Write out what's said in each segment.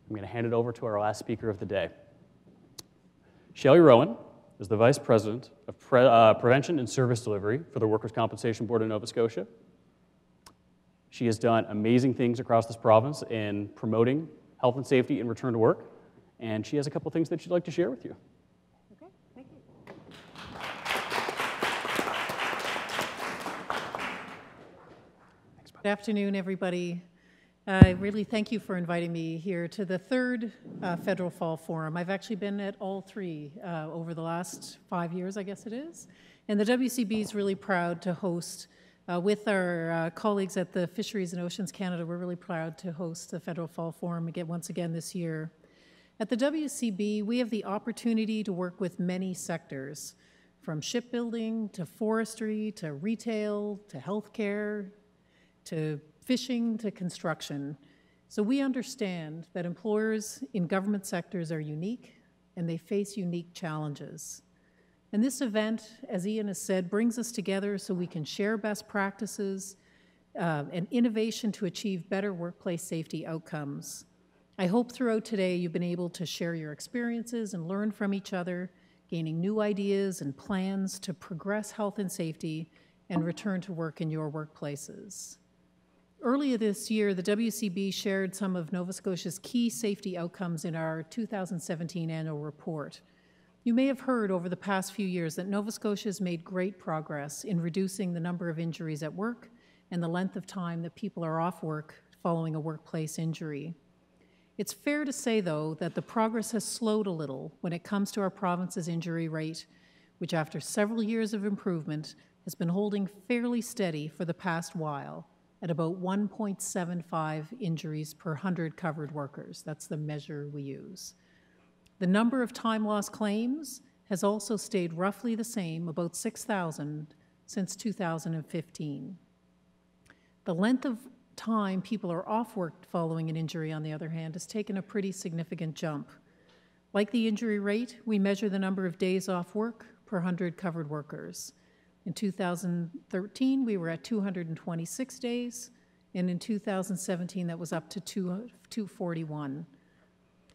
I'm going to hand it over to our last speaker of the day. Shelley Rowan is the Vice President of Prevention and Service Delivery for the Workers' Compensation Board of Nova Scotia. She has done amazing things across this province in promoting health and safety and return to work, and she has a couple things that she'd like to share with you. Okay, thank you. Good afternoon, everybody. I really thank you for inviting me here to the third Federal Fall Forum. I've actually been at all three over the last 5 years, I guess it is. And the WCB is really proud to host, with our colleagues at the Fisheries and Oceans Canada, we're really proud to host the Federal Fall Forum once again this year. At the WCB, we have the opportunity to work with many sectors, from shipbuilding to forestry to retail to healthcare to fishing to construction. So we understand that employers in government sectors are unique and they face unique challenges. And this event, as Ian has said, brings us together so we can share best practices and innovation to achieve better workplace safety outcomes. I hope throughout today you've been able to share your experiences and learn from each other, gaining new ideas and plans to progress health and safety and return to work in your workplaces. Earlier this year, the WCB shared some of Nova Scotia's key safety outcomes in our 2017 annual report. You may have heard over the past few years that Nova Scotia has made great progress in reducing the number of injuries at work and the length of time that people are off work following a workplace injury. It's fair to say, though, that the progress has slowed a little when it comes to our province's injury rate, which after several years of improvement has been holding fairly steady for the past while, at about 1.75 injuries per 100 covered workers. That's the measure we use. The number of time loss claims has also stayed roughly the same, about 6,000, since 2015. The length of time people are off work following an injury, on the other hand, has taken a pretty significant jump. Like the injury rate, we measure the number of days off work per 100 covered workers. In 2013, we were at 226 days, and in 2017, that was up to 241.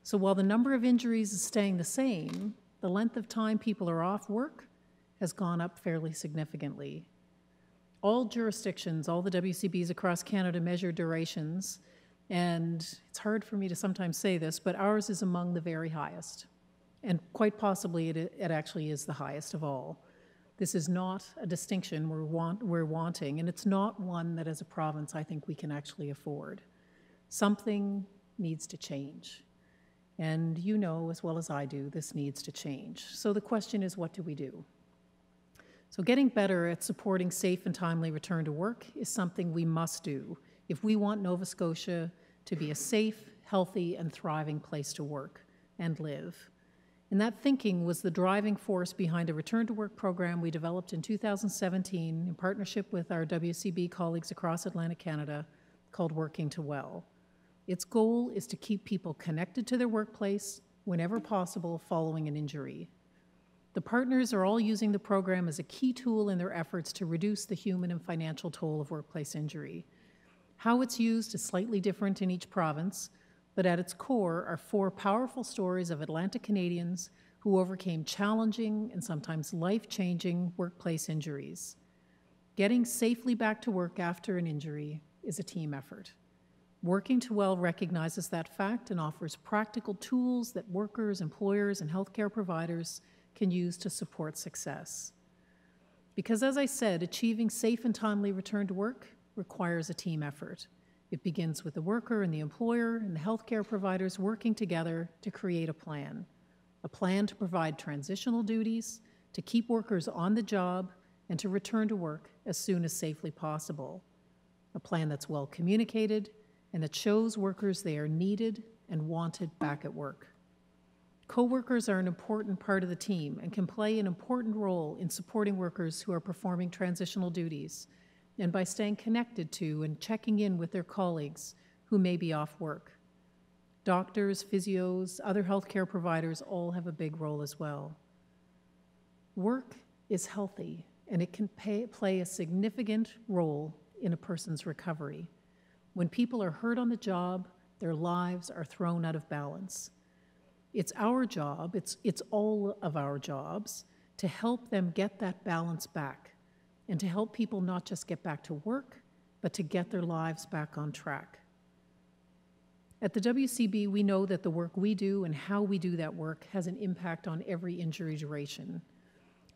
So while the number of injuries is staying the same, the length of time people are off work has gone up fairly significantly. All jurisdictions, all the WCBs across Canada measure durations, and it's hard for me to sometimes say this, but ours is among the very highest. And quite possibly it actually is the highest of all. This is not a distinction we're wanting, and it's not one that as a province I think we can actually afford. Something needs to change. And you know as well as I do, this needs to change. So the question is, what do we do? So getting better at supporting safe and timely return to work is something we must do if we want Nova Scotia to be a safe, healthy, and thriving place to work and live. And that thinking was the driving force behind a return to work program we developed in 2017 in partnership with our WCB colleagues across Atlantic Canada called Working to Well. Its goal is to keep people connected to their workplace whenever possible following an injury. The partners are all using the program as a key tool in their efforts to reduce the human and financial toll of workplace injury. How it's used is slightly different in each province, but at its core are 4 powerful stories of Atlantic Canadians who overcame challenging and sometimes life-changing workplace injuries. Getting safely back to work after an injury is a team effort. Working to Well recognizes that fact and offers practical tools that workers, employers, and healthcare providers can use to support success. Because as I said, achieving safe and timely return to work requires a team effort. It begins with the worker and the employer and the healthcare providers working together to create a plan to provide transitional duties, to keep workers on the job, and to return to work as soon as safely possible. A plan that's well communicated and that shows workers they are needed and wanted back at work. Co-workers are an important part of the team and can play an important role in supporting workers who are performing transitional duties, and by staying connected to and checking in with their colleagues who may be off work. Doctors, physios, other healthcare providers all have a big role as well. Work is healthy, and it can play a significant role in a person's recovery. When people are hurt on the job, Their lives are thrown out of balance. It's our job, it's all of our jobs, to help them get that balance back and to help people not just get back to work, but to get their lives back on track. At the WCB, we know that the work we do and how we do that work has an impact on every injury duration.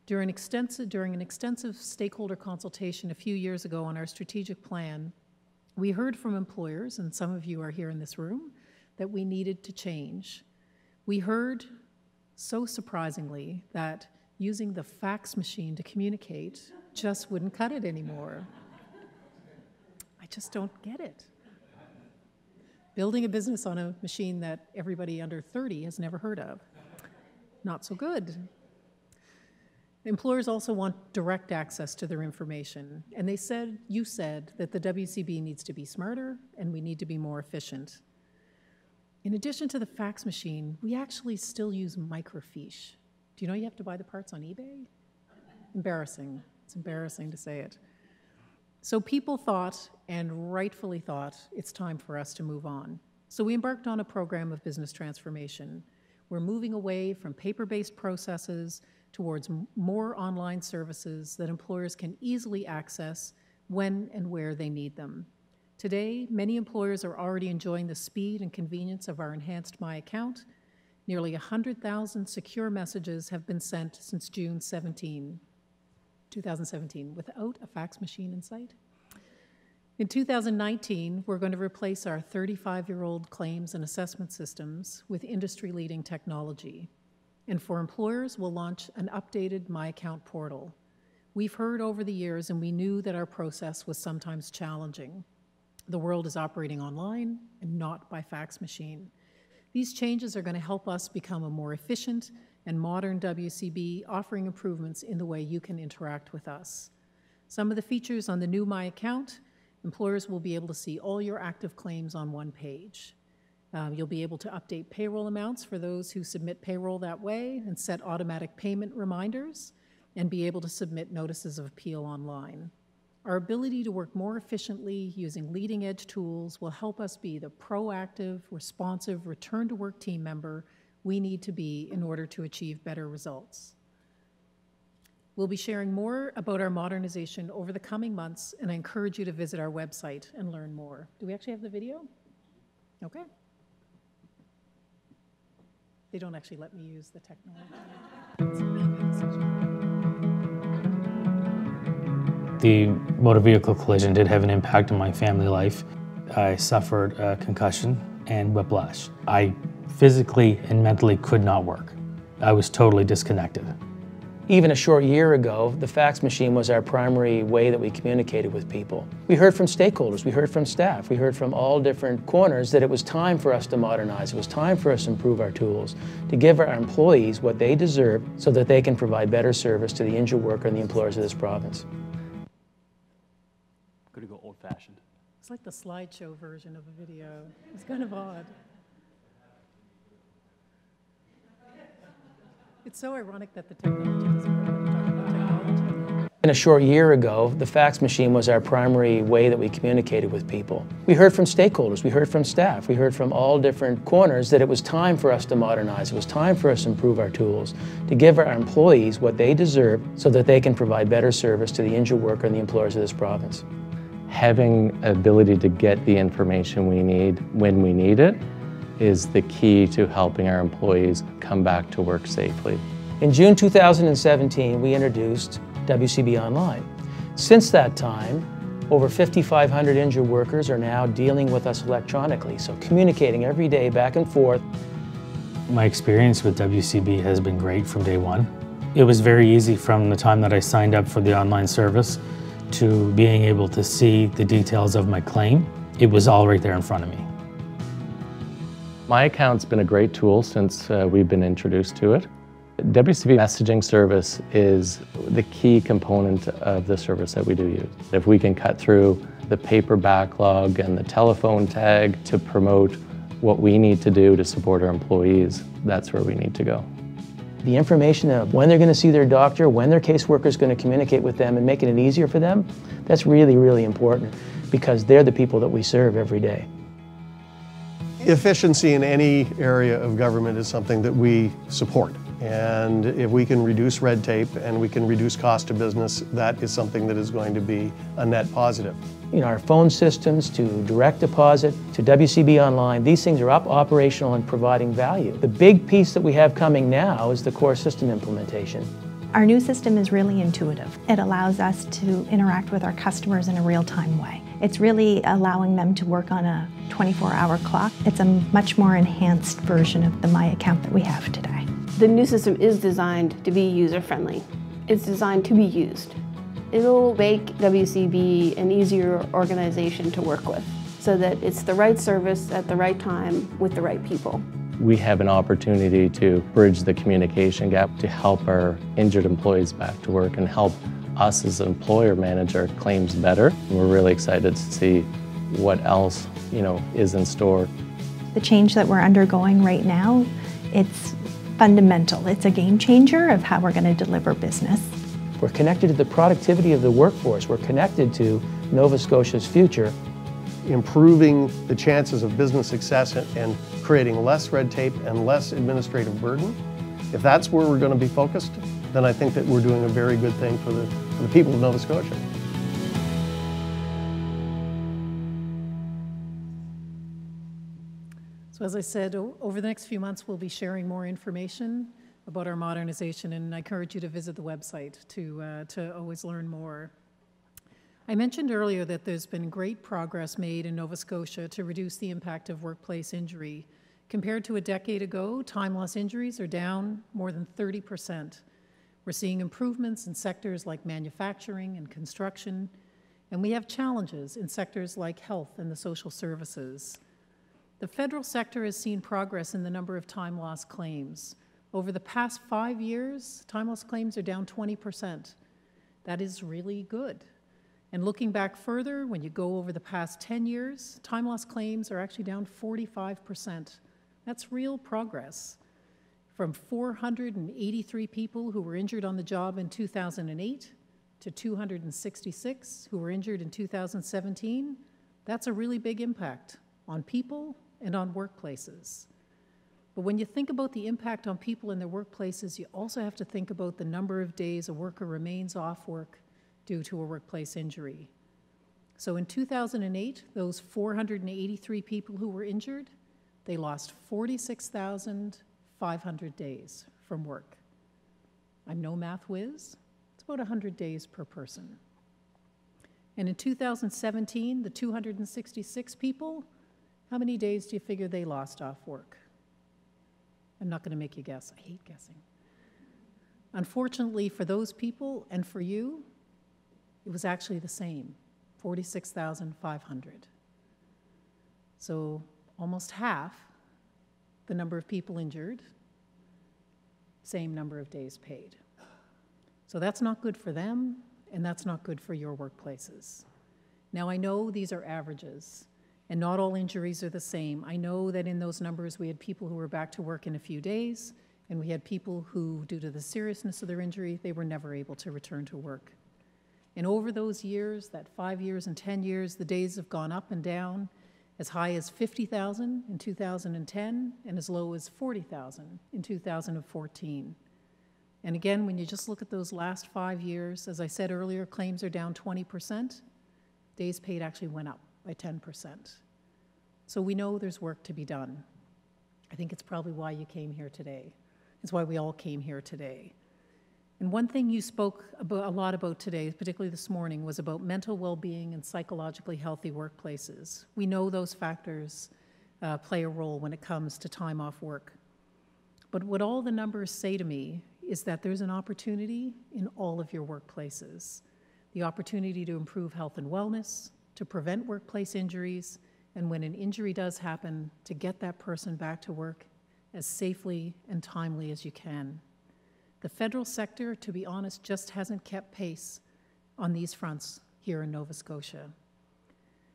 During an extensive stakeholder consultation a few years ago on our strategic plan, we heard from employers, and some of you are here in this room, that we needed to change. We heard, so surprisingly, that using the fax machine to communicate just wouldn't cut it anymore. I just don't get it. Building a business on a machine that everybody under 30 has never heard of. Not so good. Employers also want direct access to their information, and you said that the WCB needs to be smarter and we need to be more efficient. In addition to the fax machine, we actually still use microfiche. Do you know you have to buy the parts on eBay? Embarrassing. It's embarrassing to say it. So people thought, and rightfully thought, it's time for us to move on. So we embarked on a program of business transformation. We're moving away from paper-based processes towards more online services that employers can easily access when and where they need them. Today, many employers are already enjoying the speed and convenience of our enhanced My Account. Nearly 100,000 secure messages have been sent since June 2017, without a fax machine in sight. In 2019, we're going to replace our 35-year-old claims and assessment systems with industry-leading technology. And for employers, we'll launch an updated My Account portal. We've heard over the years, and we knew that our process was sometimes challenging. The world is operating online and not by fax machine. These changes are going to help us become a more efficient and modern WCB, offering improvements in the way you can interact with us. Some of the features on the new My Account: employers will be able to see all your active claims on one page. You'll be able to update payroll amounts for those who submit payroll that way and set automatic payment reminders, and be able to submit notices of appeal online. Our ability to work more efficiently using leading-edge tools will help us be the proactive, responsive, return-to-work team member we need to be in order to achieve better results. We'll be sharing more about our modernization over the coming months, and I encourage you to visit our website and learn more. Do we actually have the video? Okay. They don't actually let me use the technology. The motor vehicle collision did have an impact on my family life. I suffered a concussion and whiplash. I physically and mentally could not work. I was totally disconnected. Even a short year ago, the fax machine was our primary way that we communicated with people. We heard from stakeholders, we heard from staff, we heard from all different corners that it was time for us to modernize. It was time for us to improve our tools, to give our employees what they deserve so that they can provide better service to the injured worker and the employers of this province. Going to go old-fashioned. It's like the slideshow version of a video. It's kind of odd. It's so ironic that the technology doesn't work when you talk about technology. A short year ago, the fax machine was our primary way that we communicated with people. We heard from stakeholders, we heard from staff, we heard from all different corners that it was time for us to modernize. It was time for us to improve our tools, to give our employees what they deserve so that they can provide better service to the injured worker and the employers of this province. Having ability to get the information we need when we need it is the key to helping our employees come back to work safely. In June 2017, we introduced WCB Online. Since that time, over 5,500 injured workers are now dealing with us electronically, so communicating every day back and forth. My experience with WCB has been great from day one. It was very easy from the time that I signed up for the online service to being able to see the details of my claim. It was all right there in front of me. My account's been a great tool since we've been introduced to it. WCB messaging service is the key component of the service that we do use. If we can cut through the paper backlog and the telephone tag to promote what we need to do to support our employees, that's where we need to go. The information of when they're going to see their doctor, when their caseworker is going to communicate with them and making it easier for them, that's really, really important because they're the people that we serve every day. Efficiency in any area of government is something that we support. And if we can reduce red tape and we can reduce cost to business, that is something that is going to be a net positive. You know, our phone systems to direct deposit to WCB Online, these things are up, operational, and providing value. The big piece that we have coming now is the core system implementation. Our new system is really intuitive. It allows us to interact with our customers in a real-time way. It's really allowing them to work on a 24-hour clock. It's a much more enhanced version of the My Account that we have today. The new system is designed to be user-friendly. It's designed to be used. It'll make WCB an easier organization to work with so that it's the right service at the right time with the right people. We have an opportunity to bridge the communication gap to help our injured employees back to work and help us as an employer manage our claims better. And we're really excited to see what else, is in store. The change that we're undergoing right now, it's fundamental. It's a game changer of how we're going to deliver business. We're connected to the productivity of the workforce. We're connected to Nova Scotia's future. Improving the chances of business success and creating less red tape and less administrative burden, if that's where we're going to be focused, then I think that we're doing a very good thing for the people of Nova Scotia. So as I said, over the next few months, we'll be sharing more information about our modernization, and I encourage you to visit the website to always learn more. I mentioned earlier that there's been great progress made in Nova Scotia to reduce the impact of workplace injury. Compared to a decade ago, time loss injuries are down more than 30%. We're seeing improvements in sectors like manufacturing and construction, and we have challenges in sectors like health and the social services. The federal sector has seen progress in the number of time loss claims. Over the past 5 years, time loss claims are down 20%. That is really good. And looking back further, when you go over the past 10 years, time loss claims are actually down 45%. That's real progress. From 483 people who were injured on the job in 2008 to 266 who were injured in 2017, that's a really big impact on people and on workplaces. But when you think about the impact on people in their workplaces, you also have to think about the number of days a worker remains off work due to a workplace injury. So in 2008, those 483 people who were injured, they lost 46,500 days from work. I'm no math whiz. It's about 100 days per person. And in 2017, the 266 people, how many days do you figure they lost off work? I'm not going to make you guess. I hate guessing. Unfortunately for those people and for you, it was actually the same, 46,500. So almost half the number of people injured, same number of days paid. So that's not good for them, and that's not good for your workplaces. Now I know these are averages, and not all injuries are the same. I know that in those numbers we had people who were back to work in a few days, and we had people who, due to the seriousness of their injury, they were never able to return to work. And over those years, that 5 years and 10 years, the days have gone up and down, as high as 50,000 in 2010 and as low as 40,000 in 2014. And again, when you just look at those last 5 years, as I said earlier, claims are down 20%. Days paid actually went up by 10%. So we know there's work to be done. I think it's probably why you came here today. It's why we all came here today. And one thing you spoke about, a lot about today, particularly this morning, was about mental well-being and psychologically healthy workplaces. We know those factors play a role when it comes to time off work. But what all the numbers say to me is that there's an opportunity in all of your workplaces. The opportunity to improve health and wellness, to prevent workplace injuries, and when an injury does happen, to get that person back to work as safely and timely as you can. The federal sector, to be honest, just hasn't kept pace on these fronts here in Nova Scotia.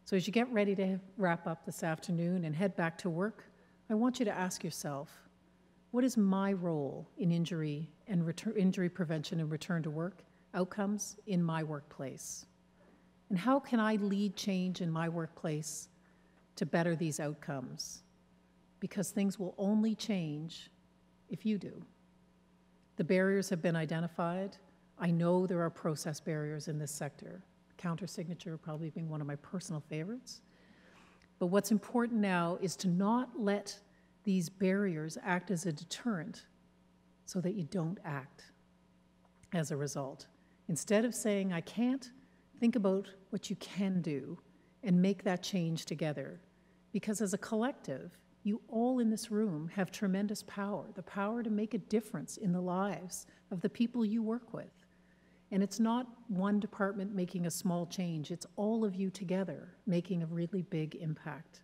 So as you get ready to wrap up this afternoon and head back to work, I want you to ask yourself, what is my role in injury and injury prevention and return to work outcomes in my workplace? And how can I lead change in my workplace to better these outcomes? because things will only change if you do. The barriers have been identified. I know there are process barriers in this sector, countersignature probably being one of my personal favorites. But what's important now is to not let these barriers act as a deterrent so that you don't act as a result. Instead of saying, I can't, think about what you can do and make that change together. Because as a collective, you all in this room have tremendous power, the power to make a difference in the lives of the people you work with. And it's not one department making a small change, it's all of you together making a really big impact.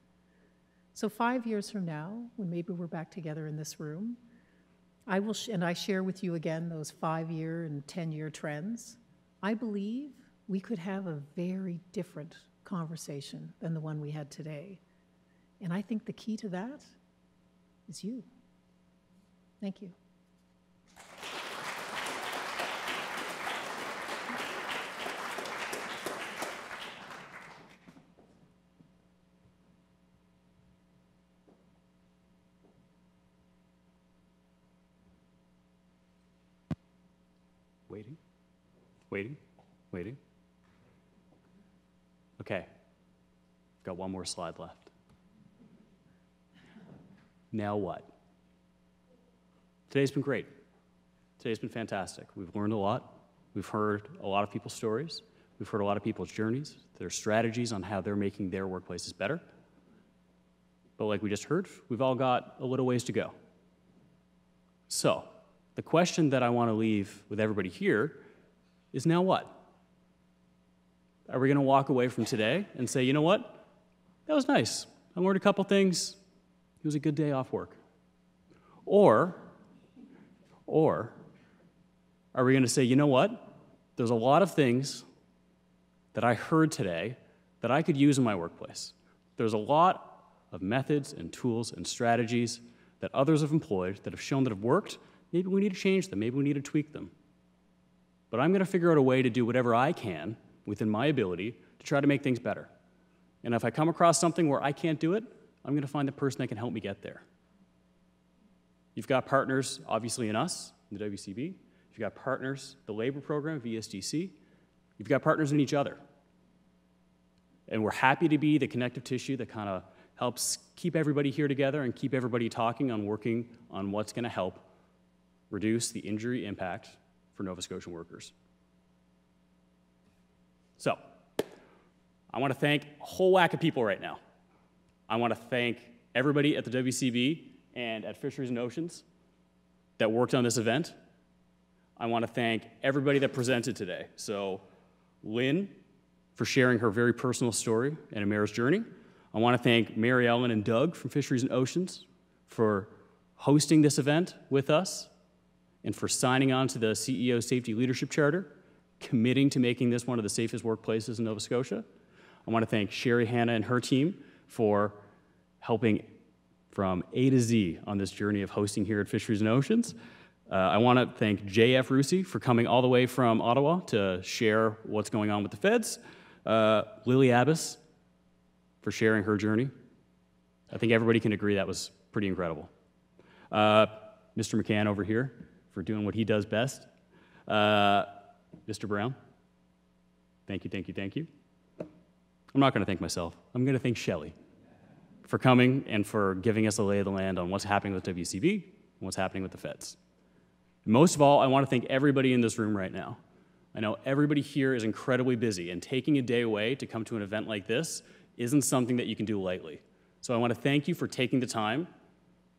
So 5 years from now, when maybe we're back together in this room, I will, and I share with you again those 5-year and 10-year trends, I believe we could have a very different conversation than the one we had today. And I think the key to that is you. Thank you. Waiting, waiting, waiting. Okay, got one more slide left. Now what? Today's been great. Today's been fantastic. We've learned a lot. We've heard a lot of people's stories. We've heard a lot of people's journeys, their strategies on how they're making their workplaces better. But like we just heard, we've all got a little ways to go. So, the question that I want to leave with everybody here is now what? Are we going to walk away from today and say, you know what? That was nice. I learned a couple things. It was a good day off work. Or are we going to say, you know what? There's a lot of things that I heard today that I could use in my workplace. There's a lot of methods and tools and strategies that others have employed that have shown that have worked. Maybe we need to change them. Maybe we need to tweak them. But I'm going to figure out a way to do whatever I can within my ability to try to make things better. And if I come across something where I can't do it, I'm going to find the person that can help me get there. You've got partners, obviously, in us, in the WCB. You've got partners, the labor program, VSDC. You've got partners in each other. And we're happy to be the connective tissue that kind of helps keep everybody here together and keep everybody talking on working on what's going to help reduce the injury impact for Nova Scotian workers. So, I want to thank a whole whack of people right now. I want to thank everybody at the WCB and at Fisheries and Oceans that worked on this event. I want to thank everybody that presented today. So, Lynn, for sharing her very personal story and Amara's journey. I want to thank Mary Ellen and Doug from Fisheries and Oceans for hosting this event with us and for signing on to the CEO Safety Leadership Charter, committing to making this one of the safest workplaces in Nova Scotia. I want to thank Sherry Hanna and her team for helping from A to Z on this journey of hosting here at Fisheries and Oceans. I want to thank JF Rusi for coming all the way from Ottawa to share what's going on with the feds. Lily Abbas for sharing her journey. I think everybody can agree that was pretty incredible. Mr. McCann over here for doing what he does best. Mr. Brown, thank you, thank you, thank you. I'm not going to thank myself. I'm going to thank Shelley for coming and for giving us a lay of the land on what's happening with WCB and what's happening with the feds. And most of all, I want to thank everybody in this room right now. I know everybody here is incredibly busy, and taking a day away to come to an event like this isn't something that you can do lightly. So I want to thank you for taking the time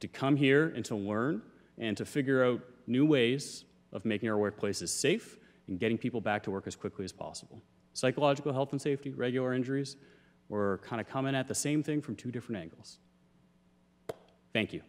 to come here and to learn and to figure out new ways of making our workplaces safe and getting people back to work as quickly as possible. Psychological health and safety, regular injuries, we're kind of coming at the same thing from two different angles. Thank you.